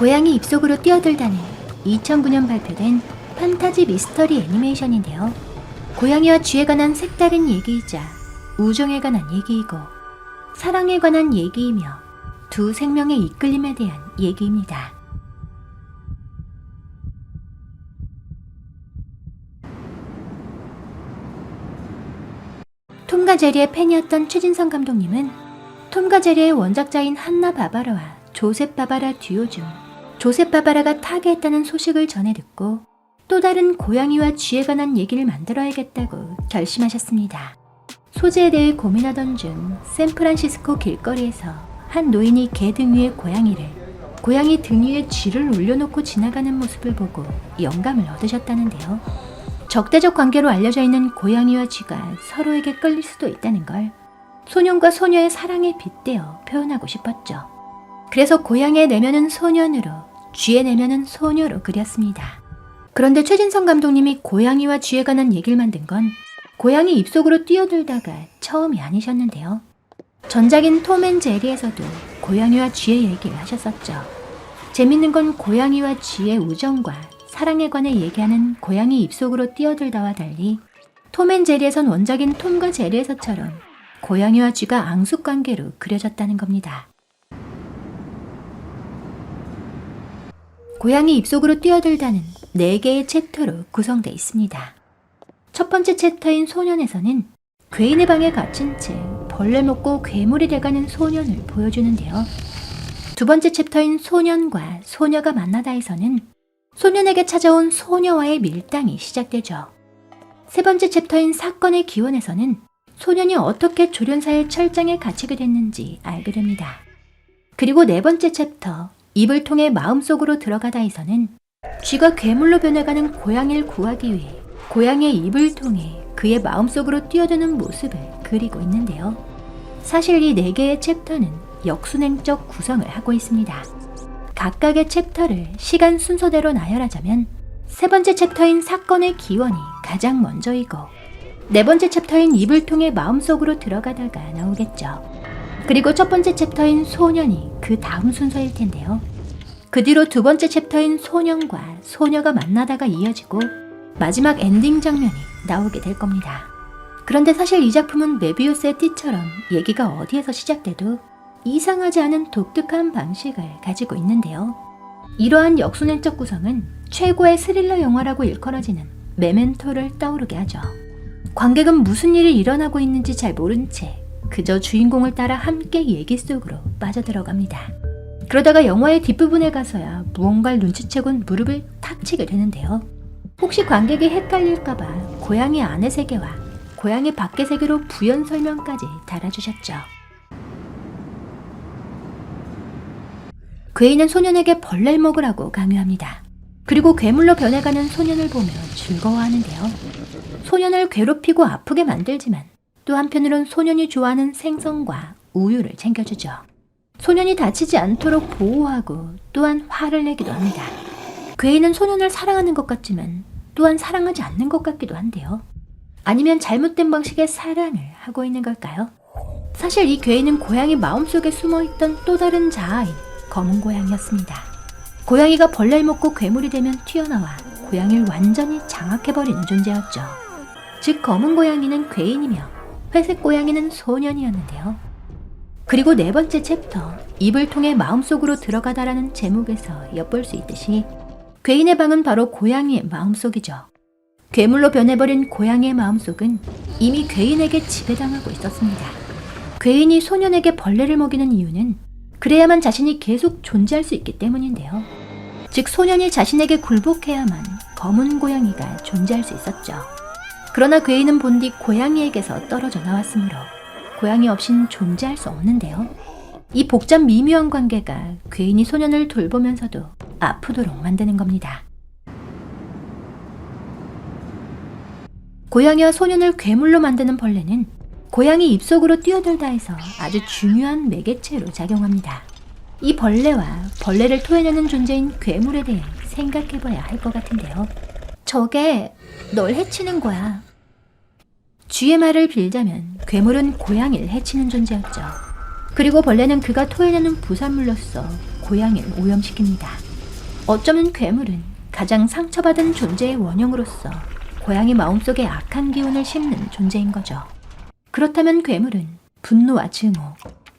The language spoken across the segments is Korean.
고양이 입속으로 뛰어들다는 2009년 발표된 판타지 미스터리 애니메이션인데요. 고양이와 쥐에 관한 색다른 얘기이자 우정에 관한 얘기이고 사랑에 관한 얘기이며 두 생명의 이끌림에 대한 얘기입니다. 톰과 제리의 팬이었던 최진성 감독님은 톰과 제리의 원작자인 한나 바바라와 조셉 바바라 듀오 중 조셉 바바라가 타계했다는 소식을 전해 듣고 또 다른 고양이와 쥐에 관한 얘기를 만들어야겠다고 결심하셨습니다. 소재에 대해 고민하던 중 샌프란시스코 길거리에서 한 노인이 개 등 위에 고양이 등 위에 쥐를 올려놓고 지나가는 모습을 보고 영감을 얻으셨다는데요. 적대적 관계로 알려져 있는 고양이와 쥐가 서로에게 끌릴 수도 있다는 걸 소년과 소녀의 사랑에 빗대어 표현하고 싶었죠. 그래서 고양이의 내면은 소년으로, 쥐의 내면은 소녀로 그렸습니다. 그런데 최진성 감독님이 고양이와 쥐에 관한 얘기를 만든 건 고양이 입속으로 뛰어들다가 처음이 아니셨는데요. 전작인 톰 앤 제리에서도 고양이와 쥐의 얘기를 하셨었죠. 재밌는 건 고양이와 쥐의 우정과 사랑에 관해 얘기하는 고양이 입속으로 뛰어들다와 달리 톰 앤 제리에선 원작인 톰과 제리에서처럼 고양이와 쥐가 앙숙관계로 그려졌다는 겁니다. 고양이 입속으로 뛰어들다는 4개의 챕터로 구성되어 있습니다. 첫 번째 챕터인 소년에서는 괴인의 방에 갇힌 채 벌레 먹고 괴물이 돼가는 소년을 보여주는데요. 두 번째 챕터인 소년과 소녀가 만나다에서는 소년에게 찾아온 소녀와의 밀당이 시작되죠. 세 번째 챕터인 사건의 기원에서는 소년이 어떻게 조련사의 철장에 갇히게 됐는지 알게 됩니다. 그리고 네 번째 챕터 입을 통해 마음속으로 들어가다에서는 쥐가 괴물로 변해가는 고양이를 구하기 위해 고양이의 입을 통해 그의 마음속으로 뛰어드는 모습을 그리고 있는데요. 사실 이 4개의 챕터는 역순행적 구성을 하고 있습니다. 각각의 챕터를 시간 순서대로 나열하자면 세 번째 챕터인 사건의 기원이 가장 먼저이고 네 번째 챕터인 입을 통해 마음속으로 들어가다가 나오겠죠. 그리고 첫 번째 챕터인 소년이 그 다음 순서일 텐데요. 그 뒤로 두 번째 챕터인 소년과 소녀가 만나다가 이어지고 마지막 엔딩 장면이 나오게 될 겁니다. 그런데 사실 이 작품은 메비우스의 띠처럼 얘기가 어디에서 시작돼도 이상하지 않은 독특한 방식을 가지고 있는데요. 이러한 역순행적 구성은 최고의 스릴러 영화라고 일컬어지는 메멘토를 떠오르게 하죠. 관객은 무슨 일이 일어나고 있는지 잘 모른 채 그저 주인공을 따라 함께 얘기 속으로 빠져들어갑니다. 그러다가 영화의 뒷부분에 가서야 무언가를 눈치채곤 무릎을 탁 치게 되는데요. 혹시 관객이 헷갈릴까봐 고양이 안의 세계와 고양이 밖의 세계로 부연 설명까지 달아주셨죠. 괴인은 소년에게 벌레를 먹으라고 강요합니다. 그리고 괴물로 변해가는 소년을 보며 즐거워하는데요. 소년을 괴롭히고 아프게 만들지만 또 한편으론 소년이 좋아하는 생선과 우유를 챙겨주죠. 소년이 다치지 않도록 보호하고 또한 화를 내기도 합니다. 괴인은 소년을 사랑하는 것 같지만 또한 사랑하지 않는 것 같기도 한데요. 아니면 잘못된 방식의 사랑을 하고 있는 걸까요? 사실 이 괴인은 고양이 마음속에 숨어있던 또 다른 자아인 검은 고양이였습니다. 고양이가 벌레를 먹고 괴물이 되면 튀어나와 고양이를 완전히 장악해버리는 존재였죠. 즉 검은 고양이는 괴인이며 회색 고양이는 소년이었는데요. 그리고 네 번째 챕터 입을 통해 마음속으로 들어가다라는 제목에서 엿볼 수 있듯이 괴인의 방은 바로 고양이의 마음속이죠. 괴물로 변해버린 고양이의 마음속은 이미 괴인에게 지배당하고 있었습니다. 괴인이 소년에게 벌레를 먹이는 이유는 그래야만 자신이 계속 존재할 수 있기 때문인데요. 즉 소년이 자신에게 굴복해야만 검은 고양이가 존재할 수 있었죠. 그러나 괴인은 본디 고양이에게서 떨어져 나왔으므로 고양이 없인 존재할 수 없는데요. 이 복잡 미묘한 관계가 괴인이 소년을 돌보면서도 아프도록 만드는 겁니다. 고양이와 소년을 괴물로 만드는 벌레는 고양이 입속으로 뛰어들다 해서 아주 중요한 매개체로 작용합니다. 이 벌레와 벌레를 토해내는 존재인 괴물에 대해 생각해봐야 할 것 같은데요. 저게 널 해치는 거야. 쥐의 말을 빌자면 괴물은 고양이를 해치는 존재였죠. 그리고 벌레는 그가 토해내는 부산물로서 고양이를 오염시킵니다. 어쩌면 괴물은 가장 상처받은 존재의 원형으로서 고양이 마음속에 악한 기운을 심는 존재인 거죠. 그렇다면 괴물은 분노와 증오,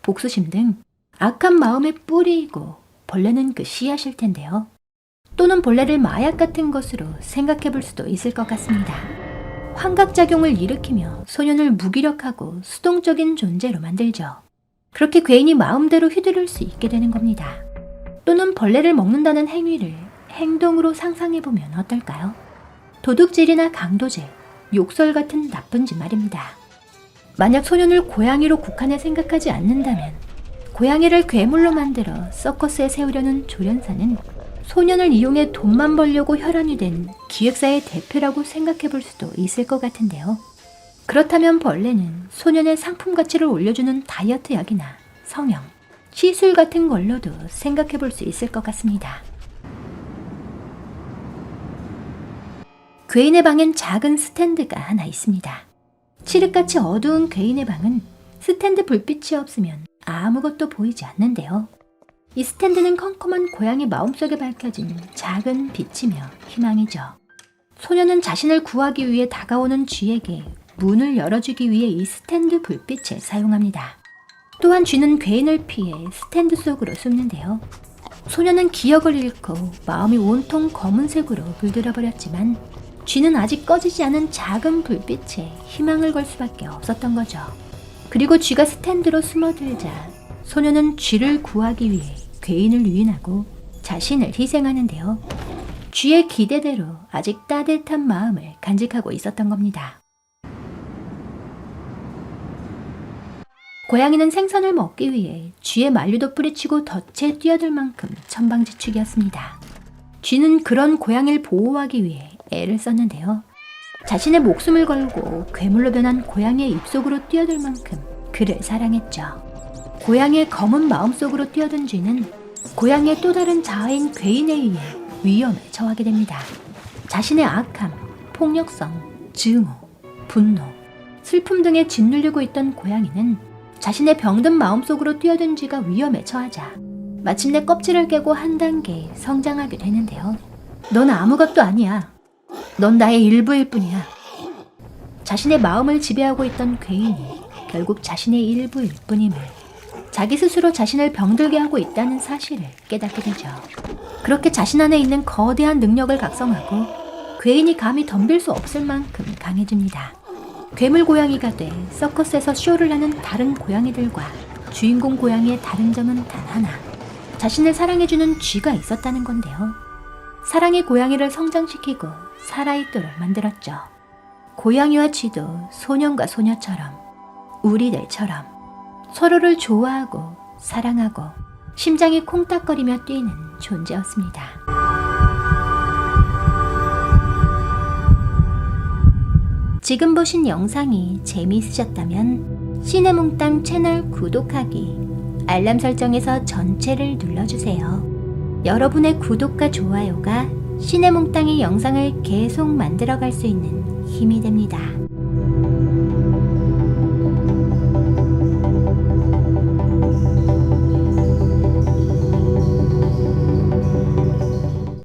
복수심 등 악한 마음의 뿌리이고 벌레는 그 씨앗일 텐데요. 또는 벌레를 마약 같은 것으로 생각해 볼 수도 있을 것 같습니다. 환각작용을 일으키며 소년을 무기력하고 수동적인 존재로 만들죠. 그렇게 괴인이 마음대로 휘두를 수 있게 되는 겁니다. 또는 벌레를 먹는다는 행위를 행동으로 상상해보면 어떨까요? 도둑질이나 강도질, 욕설 같은 나쁜 짓 말입니다. 만약 소년을 고양이로 국한해 생각하지 않는다면 고양이를 괴물로 만들어 서커스에 세우려는 조련사는 소년을 이용해 돈만 벌려고 혈안이 된 기획사의 대표라고 생각해볼 수도 있을 것 같은데요. 그렇다면 벌레는 소년의 상품 가치를 올려주는 다이어트 약이나 성형, 시술 같은 걸로도 생각해볼 수 있을 것 같습니다. 괴인의 방엔 작은 스탠드가 하나 있습니다. 칠흑같이 어두운 괴인의 방은 스탠드 불빛이 없으면 아무것도 보이지 않는데요. 이 스탠드는 컴컴한 고양이 마음속에 밝혀진 작은 빛이며 희망이죠. 소년은 자신을 구하기 위해 다가오는 쥐에게 문을 열어주기 위해 이 스탠드 불빛을 사용합니다. 또한 쥐는 괴인을 피해 스탠드 속으로 숨는데요. 소년은 기억을 잃고 마음이 온통 검은색으로 물들어 버렸지만 쥐는 아직 꺼지지 않은 작은 불빛에 희망을 걸 수밖에 없었던 거죠. 그리고 쥐가 스탠드로 숨어들자 소년은 쥐를 구하기 위해 괴인을 유인하고 자신을 희생하는데요. 쥐의 기대대로 아직 따뜻한 마음을 간직하고 있었던 겁니다. 고양이는 생선을 먹기 위해 쥐의 만류도 뿌리치고 덫에 뛰어들 만큼 천방지축이었습니다. 쥐는 그런 고양이를 보호하기 위해 애를 썼는데요. 자신의 목숨을 걸고 괴물로 변한 고양이의 입속으로 뛰어들 만큼 그를 사랑했죠. 고양이의 검은 마음속으로 뛰어든 쥐는 고양이의 또 다른 자아인 괴인에 의해 위험에 처하게 됩니다. 자신의 악함, 폭력성, 증오, 분노, 슬픔 등에 짓눌리고 있던 고양이는 자신의 병든 마음속으로 뛰어든 쥐가 위험에 처하자 마침내 껍질을 깨고 한 단계 성장하게 되는데요. 넌 아무것도 아니야. 넌 나의 일부일 뿐이야. 자신의 마음을 지배하고 있던 괴인이 결국 자신의 일부일 뿐임을, 자기 스스로 자신을 병들게 하고 있다는 사실을 깨닫게 되죠. 그렇게 자신 안에 있는 거대한 능력을 각성하고 괴인이 감히 덤빌 수 없을 만큼 강해집니다. 괴물 고양이가 돼 서커스에서 쇼를 하는 다른 고양이들과 주인공 고양이의 다른 점은 단 하나, 자신을 사랑해주는 쥐가 있었다는 건데요. 사랑의 고양이를 성장시키고 살아있도록 만들었죠. 고양이와 쥐도 소년과 소녀처럼, 우리들처럼 서로를 좋아하고 사랑하고 심장이 콩닥거리며 뛰는 존재였습니다. 지금 보신 영상이 재미있으셨다면 시네몽땅 채널 구독하기, 알람 설정에서 전체를 눌러주세요. 여러분의 구독과 좋아요가 시네몽땅의 영상을 계속 만들어갈 수 있는 힘이 됩니다.